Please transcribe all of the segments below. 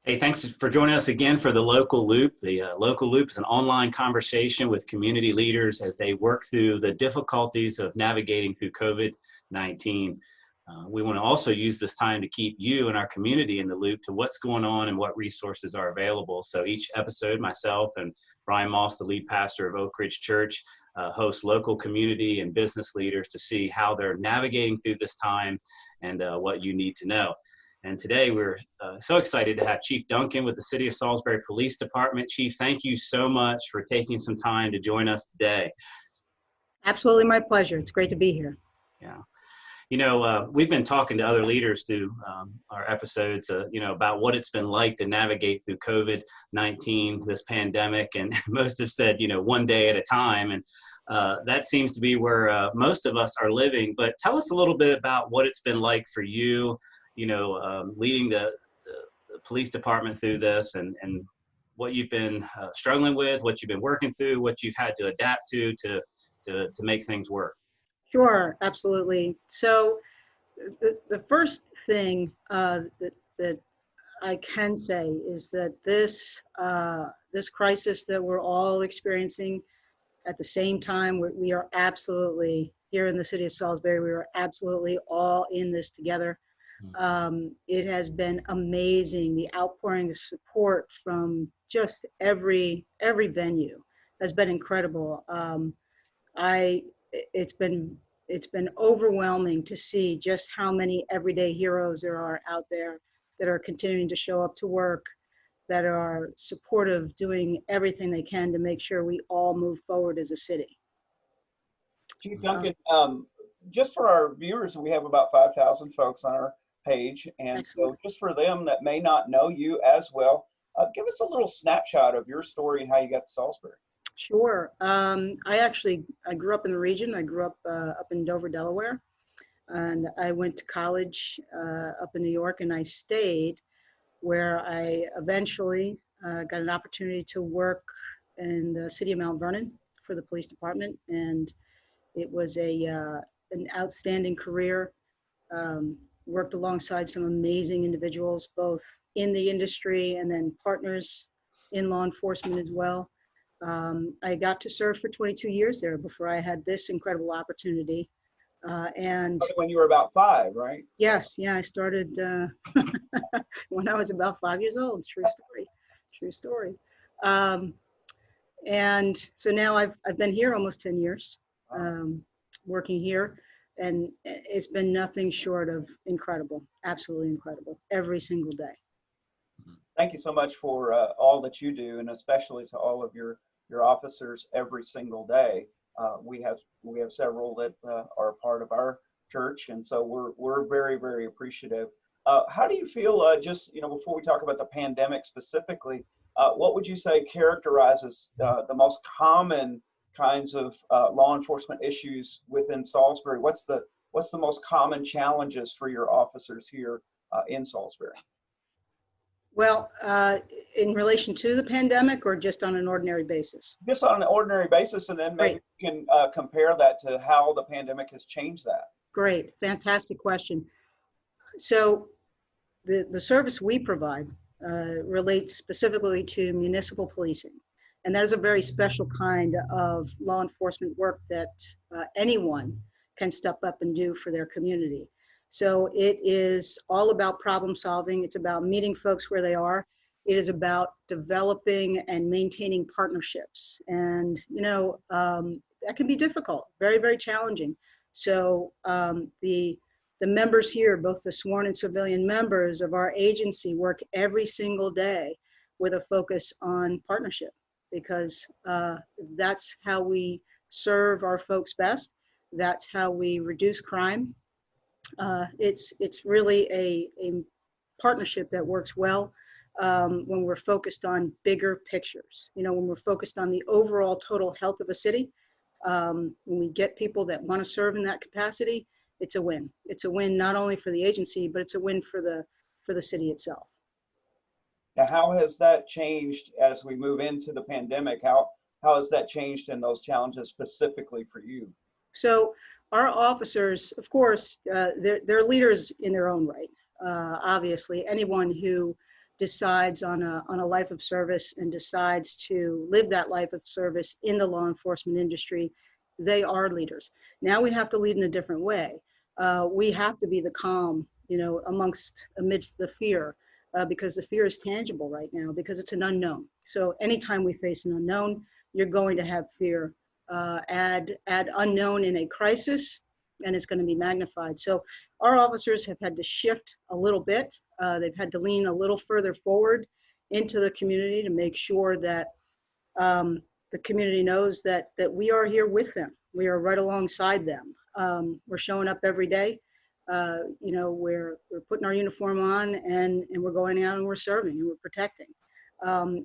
Hey, thanks for joining us again for the Local Loop. The Local Loop is an online conversation with community leaders as they work through the difficulties of navigating through COVID-19. We want to also use this time to keep you and our community in the loop to what's going on and what resources are available. So each episode, myself and Brian Moss, the lead pastor of Oak Ridge Church, host local community and business leaders to see how they're navigating through this time and what you need to know. And today we're so excited to have Chief Duncan with the City of Salisbury Police Department. Chief, thank you so much for taking some time to join us today. Absolutely my pleasure. It's great to be here. Yeah. You know, we've been talking to other leaders through our episodes, about what it's been like to navigate through COVID-19, this pandemic, and most have said, one day at a time. And that seems to be where most of us are living. But tell us a little bit about what it's been like for you, leading the police department through this and what you've been struggling with, what you've been working through, what you've had to adapt to make things work. Sure, absolutely. So the first thing that I can say is that this crisis that we're all experiencing at the same time, we are absolutely, here in the city of Salisbury, we are absolutely all in this together. It has been amazing. The outpouring of support from just every venue has been incredible. It's been overwhelming to see just how many everyday heroes there are out there that are continuing to show up to work, that are supportive, doing everything they can to make sure we all move forward as a city. Chief Duncan, just for our viewers, we have about 5,000 folks on our page, and Excellent. So just for them that may not know you as well, give us a little snapshot of your story and how you got to Salisbury. Sure. I grew up in the region. I grew up in Dover, Delaware, and I went to college up in New York, and I stayed where I eventually got an opportunity to work in the city of Mount Vernon for the police department, and it was an outstanding career. Worked alongside some amazing individuals, both in the industry and then partners in law enforcement as well. I got to serve for 22 years there before I had this incredible opportunity. And when you were about 5, right? Yes, yeah, I started when I was about 5 years old. True story. And so now I've been here almost 10 years, working here, and it's been nothing short of incredible, absolutely incredible, every single day. Thank you so much for all that you do, and especially to all of your officers every single day. We have several that are a part of our church, and so we're very, very appreciative. How do you feel, just before we talk about the pandemic specifically, what would you say characterizes the most common kinds of law enforcement issues within Salisbury? What's the most common challenges for your officers here in Salisbury? Well, in relation to the pandemic, or just on an ordinary basis? Just on an ordinary basis, and then maybe you can compare that to how the pandemic has changed that. Great, fantastic question. So the service we provide relates specifically to municipal policing. And that is a very special kind of law enforcement work that anyone can step up and do for their community. So it is all about problem solving. It's about meeting folks where they are. It is about developing and maintaining partnerships. And, that can be difficult, very, very challenging. So the members here, both the sworn and civilian members of our agency, work every single day with a focus on partnership, because that's how we serve our folks best. That's how we reduce crime. It's really a partnership that works well when we're focused on bigger pictures. When we're focused on the overall total health of a city, when we get people that want to serve in that capacity, it's a win. It's a win not only for the agency, but it's a win for the city itself. Now, how has that changed as we move into the pandemic? How has that changed in those challenges specifically for you? So our officers, of course, they're leaders in their own right. Obviously, anyone who decides on a life of service and decides to live that life of service in the law enforcement industry, they are leaders. Now we have to lead in a different way. We have to be the calm, amidst the fear, because the fear is tangible right now because it's an unknown. So anytime we face an unknown, you're going to have fear. Add unknown in a crisis, and it's going to be magnified. So our officers have had to shift a little bit. They've had to lean a little further forward into the community to make sure that the community knows that we are here with them. We are right alongside them. We're showing up every day. We're putting our uniform on and we're going out and we're serving and we're protecting.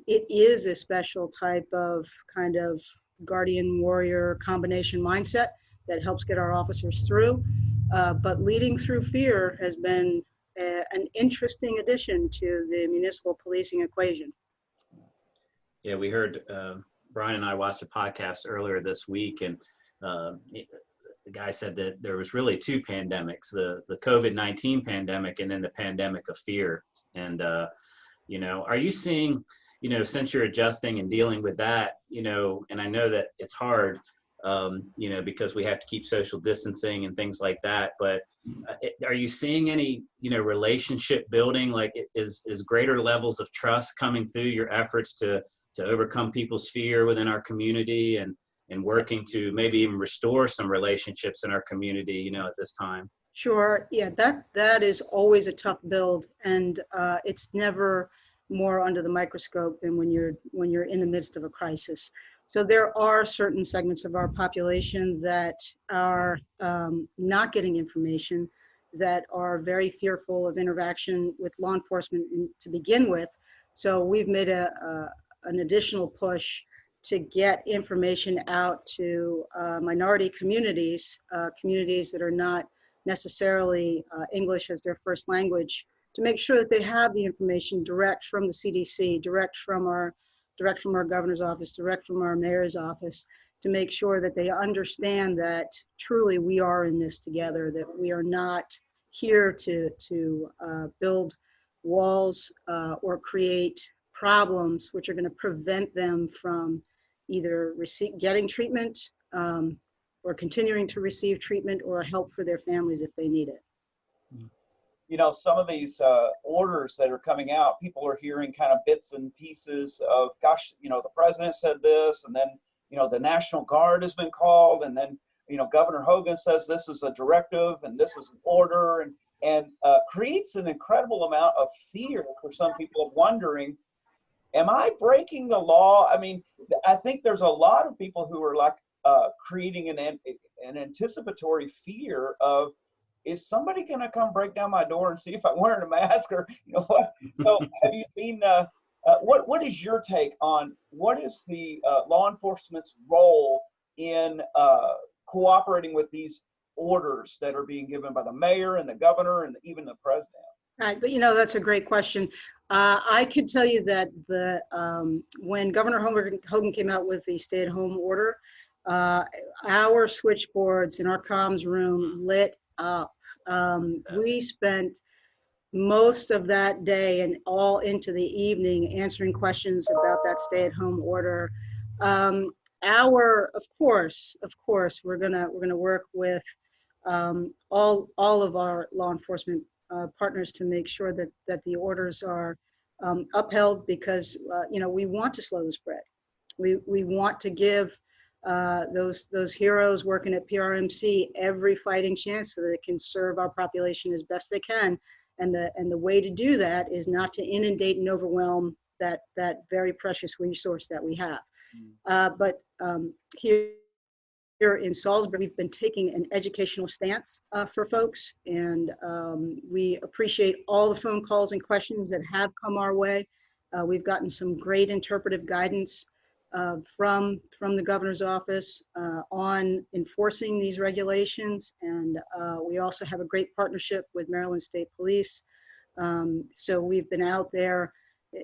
It is a special type of kind of guardian warrior combination mindset that helps get our officers through. But leading through fear has been an interesting addition to the municipal policing equation. Yeah, we heard Brian and I watched a podcast earlier this week, and the guy said that there was really two pandemics: the COVID-19 pandemic, and then the pandemic of fear. And are you seeing, since you're adjusting and dealing with that, and I know that it's hard, because we have to keep social distancing and things like that. But are you seeing any, relationship building? Like, is greater levels of trust coming through your efforts to overcome people's fear within our community and working to maybe even restore some relationships in our community, at this time? Sure. Yeah, that is always a tough build, and it's never more under the microscope than when you're in the midst of a crisis. So there are certain segments of our population that are not getting information, that are very fearful of interaction with law enforcement to begin with. So we've made an additional push to get information out to minority communities, communities that are not necessarily English as their first language, to make sure that they have the information direct from the CDC, direct from our governor's office, direct from our mayor's office, to make sure that they understand that truly we are in this together, that we are not here to build walls or create problems which are going to prevent them from either getting treatment or continuing to receive treatment or help for their families if they need it. Some of these orders that are coming out, people are hearing kind of bits and pieces of, gosh, the president said this, and then, the National Guard has been called, and then, Governor Hogan says this is a directive and this is an order, and creates an incredible amount of fear for some people of wondering, am I breaking the law? I mean, I think there's a lot of people who are like creating an anticipatory fear of, is somebody going to come break down my door and see if I'm wearing a mask or what? So have you seen, what is your take on what is the law enforcement's role in cooperating with these orders that are being given by the mayor and the governor and even the president? Right, but that's a great question. I can tell you that when Governor Hogan came out with the stay-at-home order, our switchboards in our comms room lit up. We spent most of that day and all into the evening answering questions about that stay-at-home order. Of course, we're gonna work with all of our law enforcement partners to make sure that the orders are upheld, because we want to slow the spread. We want to give those heroes working at PRMC every fighting chance so that they can serve our population as best they can. And the way to do that is not to inundate and overwhelm that very precious resource that we have. But here in Salisbury, we've been taking an educational stance for folks, and we appreciate all the phone calls and questions that have come our way. We've gotten some great interpretive guidance from the governor's office on enforcing these regulations, and we also have a great partnership with Maryland State Police. So we've been out there.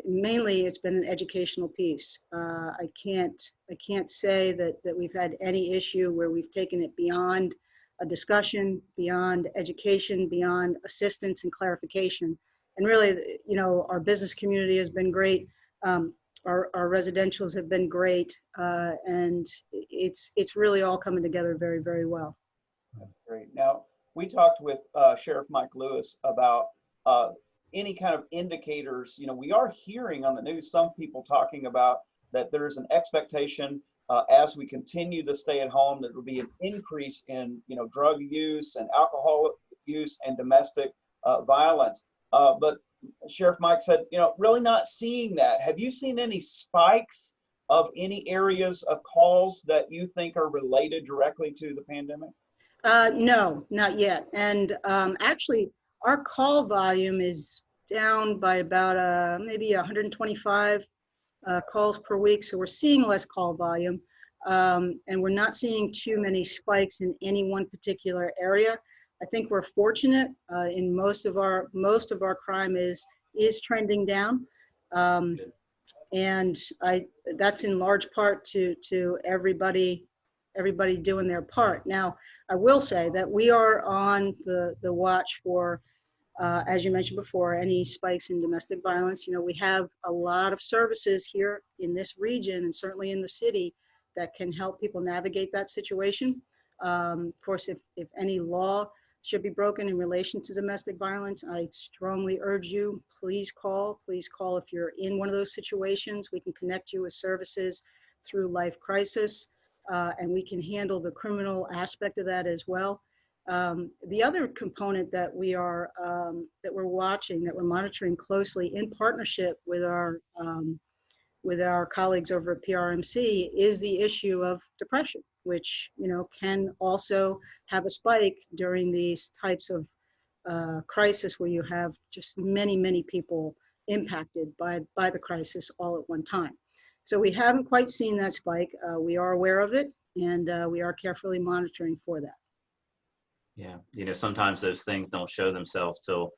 Mainly, it's been an educational piece. I can't say that we've had any issue where we've taken it beyond a discussion, beyond education, beyond assistance and clarification, and really, you know, our business community has been great. Our residentials have been great, and it's really all coming together very, very well. That's great. Now, we talked with Sheriff Mike Lewis about any kind of indicators. You know, we are hearing on the news some people talking about that there is an expectation as we continue to stay at home that there will be an increase in, you know, drug use and alcohol use and domestic violence. But Sheriff Mike said, you know, really not seeing that. Have you seen any spikes of any areas of calls that you think are related directly to the pandemic? No, not yet. And actually, our call volume is down by about maybe 125 calls per week. So we're seeing less call volume, and we're not seeing too many spikes in any one particular area. I think we're fortunate in most of our crime is trending down, and that's in large part to everybody doing their part. Now, I will say that we are on the watch for, as you mentioned before, any spikes in domestic violence. You know, we have a lot of services here in this region and certainly in the city that can help people navigate that situation. Of course, if any law should be broken in relation to domestic violence, I strongly urge you, please call if you're in one of those situations. We can connect you with services through Life Crisis, and we can handle the criminal aspect of that as well. The other component that we're watching, that we're monitoring closely in partnership with our colleagues over at PRMC, is the issue of depression, which, you know, can also have a spike during these types of crisis where you have just many people impacted by the crisis all at one time. So we haven't quite seen that spike. We are aware of it, and we are carefully monitoring for that. Yeah, you know, sometimes those things don't show themselves till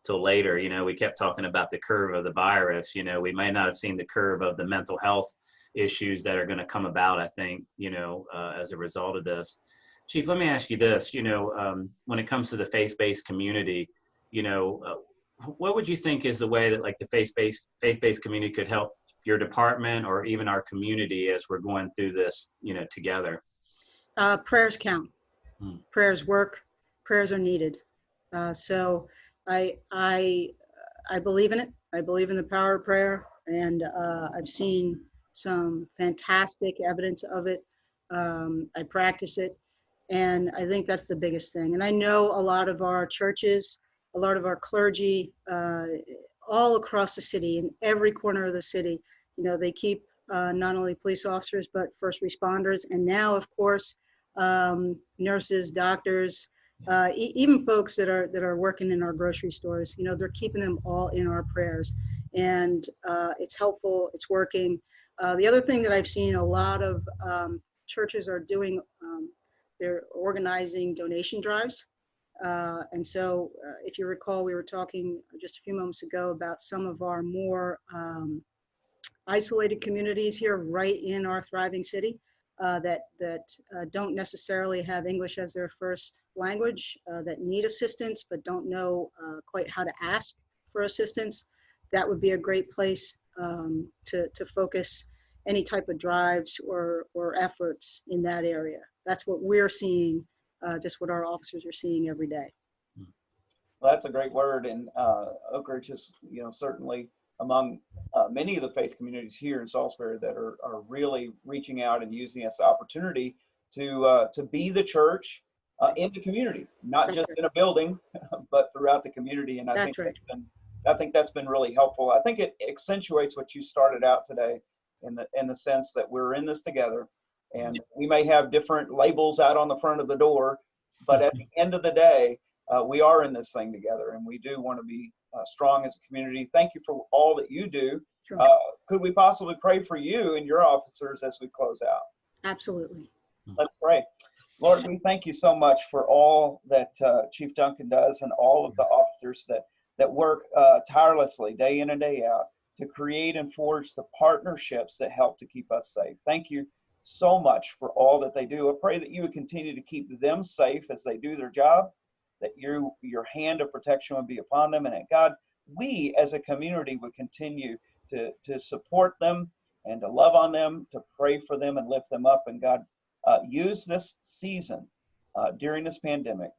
later. You know, we kept talking about the curve of the virus. You know, we may not have seen the curve of the mental health issues that are going to come about, I think, you know, as a result of this. Chief, let me ask you this, you know, when it comes to the faith-based community, you know, what would you think is the way that, like, the faith-based community could help your department or even our community as we're going through this, you know, together? Prayers count. Prayers work. Prayers are needed. So I believe in it. I believe in the power of prayer, and I've seen some fantastic evidence of it. I practice it, and I think that's the biggest thing. And I know a lot of our churches, a lot of our clergy, all across the city, in every corner of the city, you know, they keep not only police officers, but first responders, and now, of course, nurses, doctors, even folks that are working in our grocery stores. You know, they're keeping them all in our prayers, and it's helpful. It's working. The other thing that I've seen a lot of churches are doing, they're organizing donation drives. And so if you recall, we were talking just a few moments ago about some of our more isolated communities here right in our thriving city that don't necessarily have English as their first language, that need assistance but don't know quite how to ask for assistance. That would be a great place to focus any type of drives or efforts in that area. That's what we're seeing, just what our officers are seeing every day. Well, that's a great word, and Oak Ridge is, you know, certainly among many of the faith communities here in Salisbury that are really reaching out and using this opportunity to be the church in the community, not just in a building, but throughout the community. And I think that's been really helpful. I think it accentuates what you started out today in the sense that we're in this together, and we may have different labels out on the front of the door, but at the end of the day, we are in this thing together, and we do want to be strong as a community. Thank you for all that you do. Sure. Could we possibly pray for you and your officers as we close out? Absolutely. Let's pray. Lord, we thank you so much for all that Chief Duncan does and all of the officers that work tirelessly day in and day out to create and forge the partnerships that help to keep us safe. Thank you so much for all that they do. I pray that you would continue to keep them safe as they do their job, that your hand of protection would be upon them, and that, God, we as a community would continue to support them and to love on them, to pray for them and lift them up. And God, use this season during this pandemic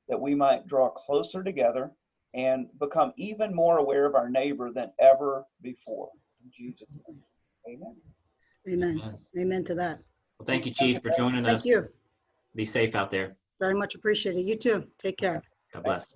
that we might draw closer together and become even more aware of our neighbor than ever before. In Jesus' name, amen. Amen. Yes. Amen to that. Well, thank you, Chief, for joining us. Thank you. Be safe out there. Very much appreciated. You too. Take care. God bless.